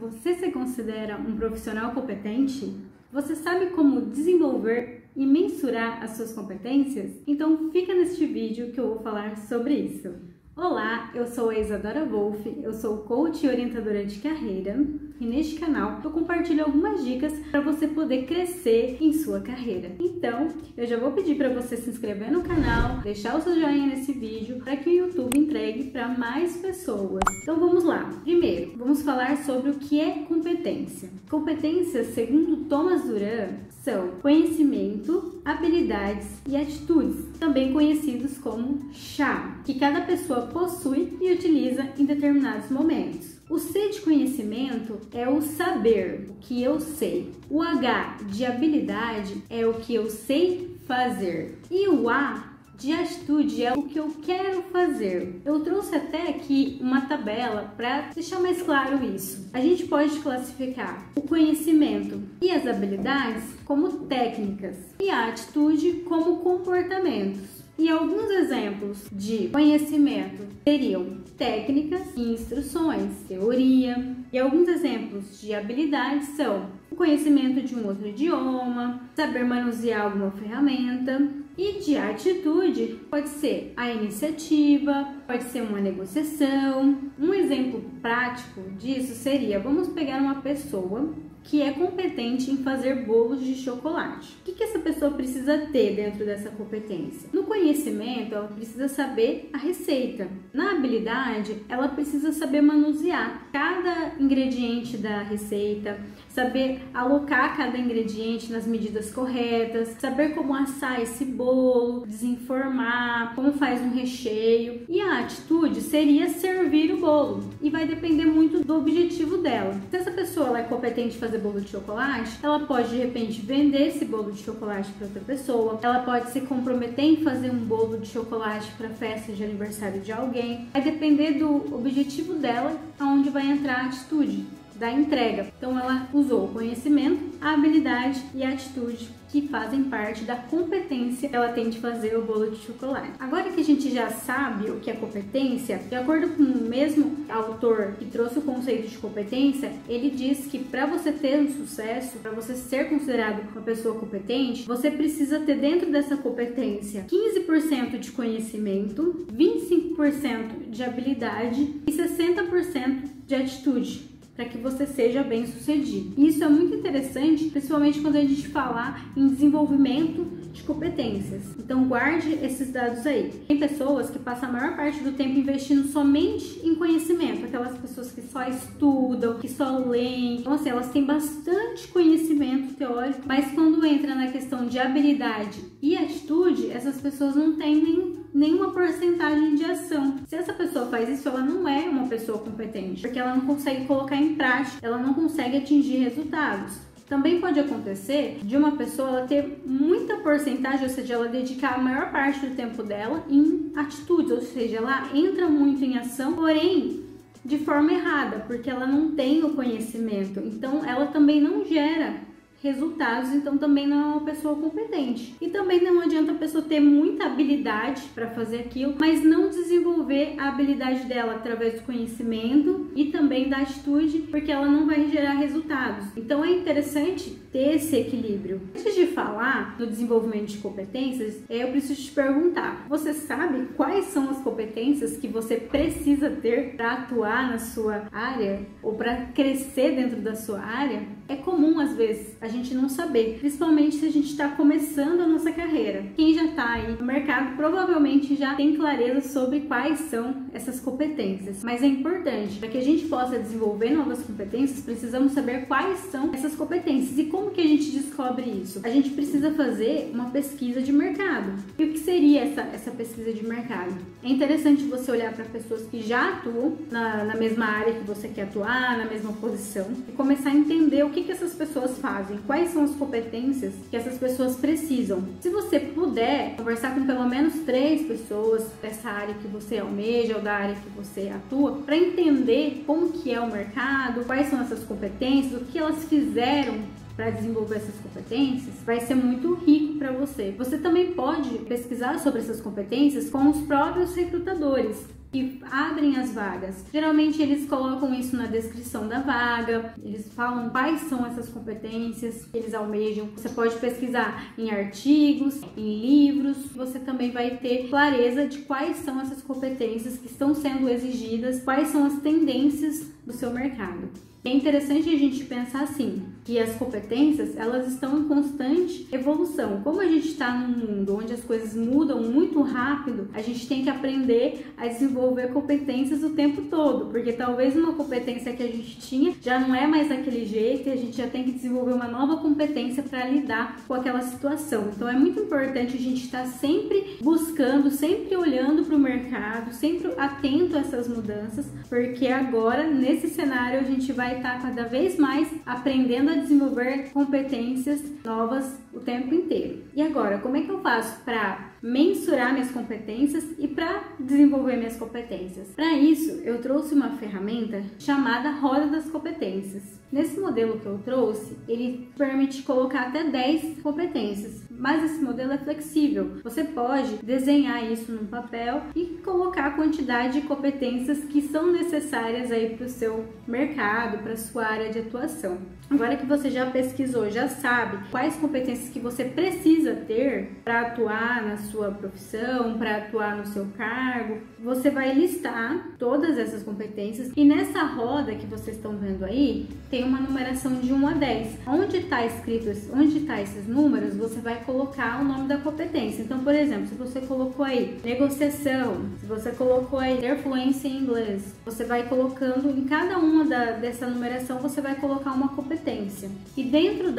Você se considera um profissional competente? Você sabe como desenvolver e mensurar as suas competências? Então fica neste vídeo que eu vou falar sobre isso. Olá, eu sou a Isadora Wolff, eu sou coach e orientadora de carreira e neste canal eu compartilho algumas dicas para você poder crescer em sua carreira. Então, eu já vou pedir para você se inscrever no canal, deixar o seu joinha nesse vídeo para que o YouTube entregue para mais pessoas. Então vamos lá. Primeiro, vamos falar sobre o que é competência. Competências, segundo Thomas Duran, são conhecimento, habilidades e atitudes, também conhecidos como chave, que cada pessoa possui e utiliza em determinados momentos. O C de conhecimento é o saber, o que eu sei. O H de habilidade é o que eu sei fazer. E o A de atitude é o que eu quero fazer. Eu trouxe até aqui uma tabela para deixar mais claro isso. A gente pode classificar o conhecimento e as habilidades como técnicas e a atitude como comportamentos. E alguns exemplos de conhecimento seriam técnicas e instruções, teoria. E alguns exemplos de habilidades são o conhecimento de um outro idioma, saber manusear alguma ferramenta. E de atitude pode ser a iniciativa, pode ser uma negociação. Um exemplo prático disso seria, vamos pegar uma pessoa que é competente em fazer bolos de chocolate. O que essa pessoa precisa ter dentro dessa competência? No conhecimento, ela precisa saber a receita. Na habilidade, ela precisa saber manusear cada ingrediente da receita, saber alocar cada ingrediente nas medidas corretas, saber como assar esse bolo, desenformar, como faz um recheio. E a atitude seria servir o bolo. E vai depender muito do objetivo dela. Se essa pessoa ela é competente em fazer bolo de chocolate, ela pode de repente vender esse bolo de chocolate para outra pessoa, ela pode se comprometer em fazer um bolo de chocolate para festa de aniversário de alguém. Vai depender do objetivo dela, aonde vai entrar a atitude da entrega. Então ela usou o conhecimento, a habilidade e a atitude que fazem parte da competência que ela tem de fazer o bolo de chocolate. Agora que a gente já sabe o que é competência, de acordo com o mesmo autor que trouxe o conceito de competência, ele diz que para você ter um sucesso, para você ser considerado uma pessoa competente, você precisa ter dentro dessa competência 15% de conhecimento, 25% de habilidade e 60% de atitude, para que você seja bem sucedido. Isso é muito interessante, principalmente quando a gente falar em desenvolvimento de competências. Então guarde esses dados aí. Tem pessoas que passam a maior parte do tempo investindo somente em conhecimento, aquelas pessoas que só estudam, que só leem. Então assim, elas têm bastante conhecimento teórico, mas quando entra na questão de habilidade e atitude, essas pessoas não têm nenhuma porcentagem de ação. Se essa pessoa faz isso, ela não é uma pessoa competente, porque ela não consegue colocar em prática, ela não consegue atingir resultados. Também pode acontecer de uma pessoa ela ter muita porcentagem, ou seja, ela dedicar a maior parte do tempo dela em atitudes, ou seja, ela entra muito em ação, porém de forma errada, porque ela não tem o conhecimento, então ela também não gera resultados, então também não é uma pessoa competente. E também não adianta a pessoa ter muita habilidade para fazer aquilo, mas não desenvolver a habilidade dela através do conhecimento e também da atitude, porque ela não vai gerar resultados. Então é interessante ter esse equilíbrio. Antes de falar do desenvolvimento de competências, eu preciso te perguntar, você sabe quais são as competências que você precisa ter para atuar na sua área ou para crescer dentro da sua área? É comum às vezes a gente não saber, principalmente se a gente está começando a nossa carreira. Quem já está aí no mercado provavelmente já tem clareza sobre quais são essas competências, mas é importante, para que a gente possa desenvolver novas competências, precisamos saber quais são essas competências. E como que a gente descobre isso? A gente precisa fazer uma pesquisa de mercado. E o que seria essa pesquisa de mercado? É interessante você olhar para pessoas que já atuam na mesma área que você quer atuar, na mesma posição, e começar a entender o que essas pessoas fazem, quais são as competências que essas pessoas precisam. Se você puder conversar com pelo menos 3 pessoas dessa área que você almeja ou da área que você atua, para entender como que é o mercado, quais são essas competências, o que elas fizeram para desenvolver essas competências, vai ser muito rico para você. Você também pode pesquisar sobre essas competências com os próprios recrutadores. que abrem as vagas. Geralmente eles colocam isso na descrição da vaga, eles falam quais são essas competências que eles almejam. Você pode pesquisar em artigos, em livros, você também vai ter clareza de quais são essas competências que estão sendo exigidas, quais são as tendências do seu mercado. É interessante a gente pensar assim, que as competências, elas estão em constante evolução. Como a gente está num mundo onde as coisas mudam muito rápido, a gente tem que aprender a desenvolver competências o tempo todo, porque talvez uma competência que a gente tinha já não é mais daquele jeito e a gente já tem que desenvolver uma nova competência para lidar com aquela situação. Então é muito importante a gente estar sempre buscando, sempre olhando para o mercado, sempre atento a essas mudanças, porque agora, nesse cenário, a gente vai estar cada vez mais aprendendo a desenvolver competências novas o tempo inteiro. E agora, como é que eu faço para mensurar minhas competências e para desenvolver minhas competências? Para isso, eu trouxe uma ferramenta chamada Roda das Competências. Nesse modelo que eu trouxe, ele permite colocar até 10 competências, mas esse modelo é flexível. Você pode desenhar isso no papel e colocar a quantidade de competências que são necessárias aí para o seu mercado, para a sua área de atuação. Agora que você já pesquisou, já sabe quais competências que você precisa ter para atuar na sua profissão, para atuar no seu cargo, você vai listar todas essas competências e nessa roda que vocês estão vendo aí, tem uma numeração de 1 a 10. Onde está escrito, onde está esses números, você vai colocar o nome da competência. Então, por exemplo, se você colocou aí negociação, se você colocou aí ter fluência em inglês, você vai colocando em cada uma dessa numeração, você vai colocar uma competência. E dentro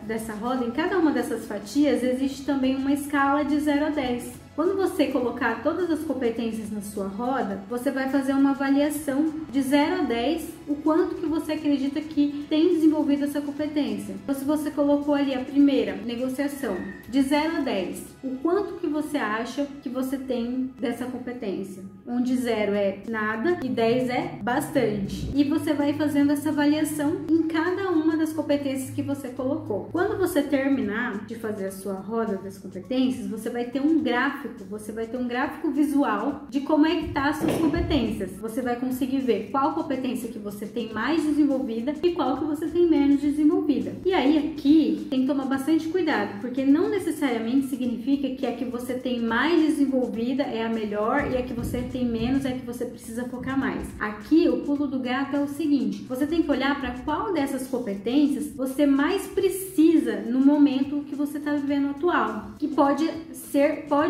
dessa roda, em cada uma dessas fatias, existe também uma escala de 0 a 10. Quando você colocar todas as competências na sua roda, você vai fazer uma avaliação de 0 a 10, o quanto que você acredita que tem desenvolvido essa competência. Então, se você colocou ali a primeira, negociação, de 0 a 10, o quanto que você acha que você tem dessa competência? Onde 0 é nada e 10 é bastante. E você vai fazendo essa avaliação em cada uma das competências que você colocou. Quando você terminar de fazer a sua roda das competências, você vai ter um gráfico. Você vai ter um gráfico visual de como é que tá as suas competências. Você vai conseguir ver qual competência que você tem mais desenvolvida e qual que você tem menos desenvolvida. E aí aqui tem que tomar bastante cuidado, porque não necessariamente significa que a que você tem mais desenvolvida é a melhor e a que você tem menos é a que você precisa focar mais. Aqui o pulo do gato é o seguinte: você tem que olhar para qual dessas competências você mais precisa no momento que você está vivendo atual, que pode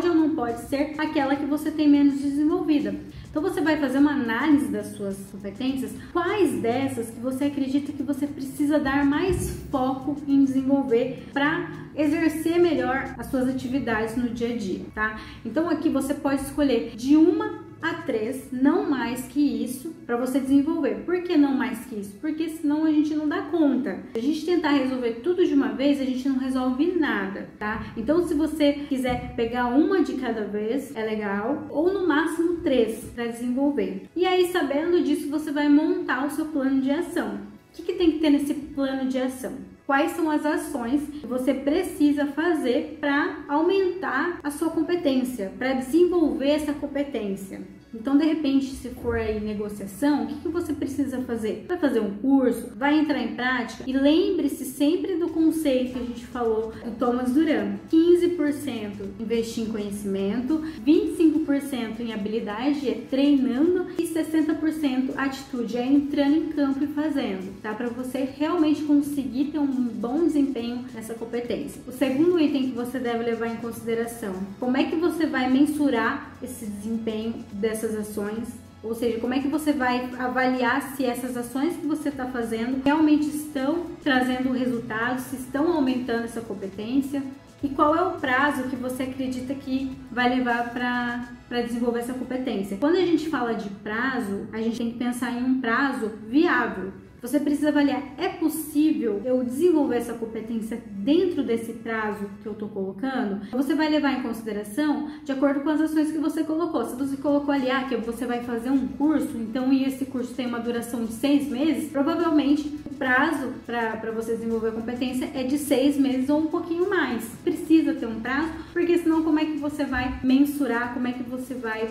ou não pode ser aquela que você tem menos desenvolvida. Então você vai fazer uma análise das suas competências, quais dessas que você acredita que você precisa dar mais foco em desenvolver para exercer melhor as suas atividades no dia a dia, tá? Então aqui você pode escolher de 1 a 3, não mais que isso, para você desenvolver. Por que não mais que isso? Porque senão a gente não dá conta. Se a gente tentar resolver tudo de uma vez, a gente não resolve nada, tá? Então, se você quiser pegar uma de cada vez, é legal, ou no máximo 3 para desenvolver. E aí, sabendo disso, você vai montar o seu plano de ação. O que tem que ter nesse plano de ação? Quais são as ações que você precisa fazer para aumentar a sua competência, para desenvolver essa competência? Então, de repente, se for aí negociação, o que você precisa fazer? Vai fazer um curso? Vai entrar em prática? E lembre-se sempre do conceito que a gente falou do Thomas Duran: 15% investir em conhecimento, 25% em habilidade, é treinando, e 60% atitude, é entrando em campo e fazendo, tá? Para você realmente conseguir ter um bom desempenho nessa competência. O segundo item que você deve levar em consideração: como é que você vai mensurar esse desempenho dessas ações? Ou seja, como é que você vai avaliar se essas ações que você está fazendo realmente estão trazendo resultados, se estão aumentando essa competência? E qual é o prazo que você acredita que vai levar para desenvolver essa competência? Quando a gente fala de prazo, a gente tem que pensar em um prazo viável. Você precisa avaliar, é possível eu desenvolver essa competência dentro desse prazo que eu estou colocando? Você vai levar em consideração de acordo com as ações que você colocou. Se você colocou ali que você vai fazer um curso, então e esse curso tem uma duração de 6 meses, provavelmente o prazo para você desenvolver a competência é de 6 meses ou um pouquinho mais. Precisa ter um prazo, porque senão como é que você vai mensurar, como é que você vai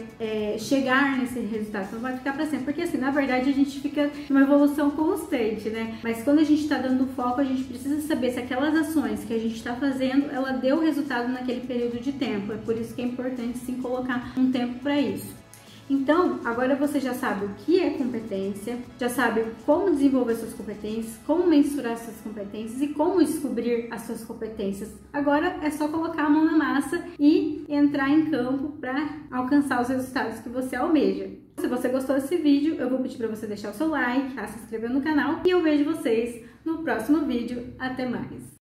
chegar nesse resultado? Você não vai ficar para sempre, porque assim, na verdade a gente fica numa evolução constante, né? Mas quando a gente está dando foco, a gente precisa saber se aquelas ações que a gente está fazendo, ela deu resultado naquele período de tempo. É por isso que é importante sim colocar um tempo para isso. Então, agora você já sabe o que é competência, já sabe como desenvolver suas competências, como mensurar suas competências e como descobrir as suas competências. Agora é só colocar a mão na massa e entrar em campo para alcançar os resultados que você almeja. Se você gostou desse vídeo, eu vou pedir para você deixar o seu like, se inscrever no canal e eu vejo vocês no próximo vídeo. Até mais!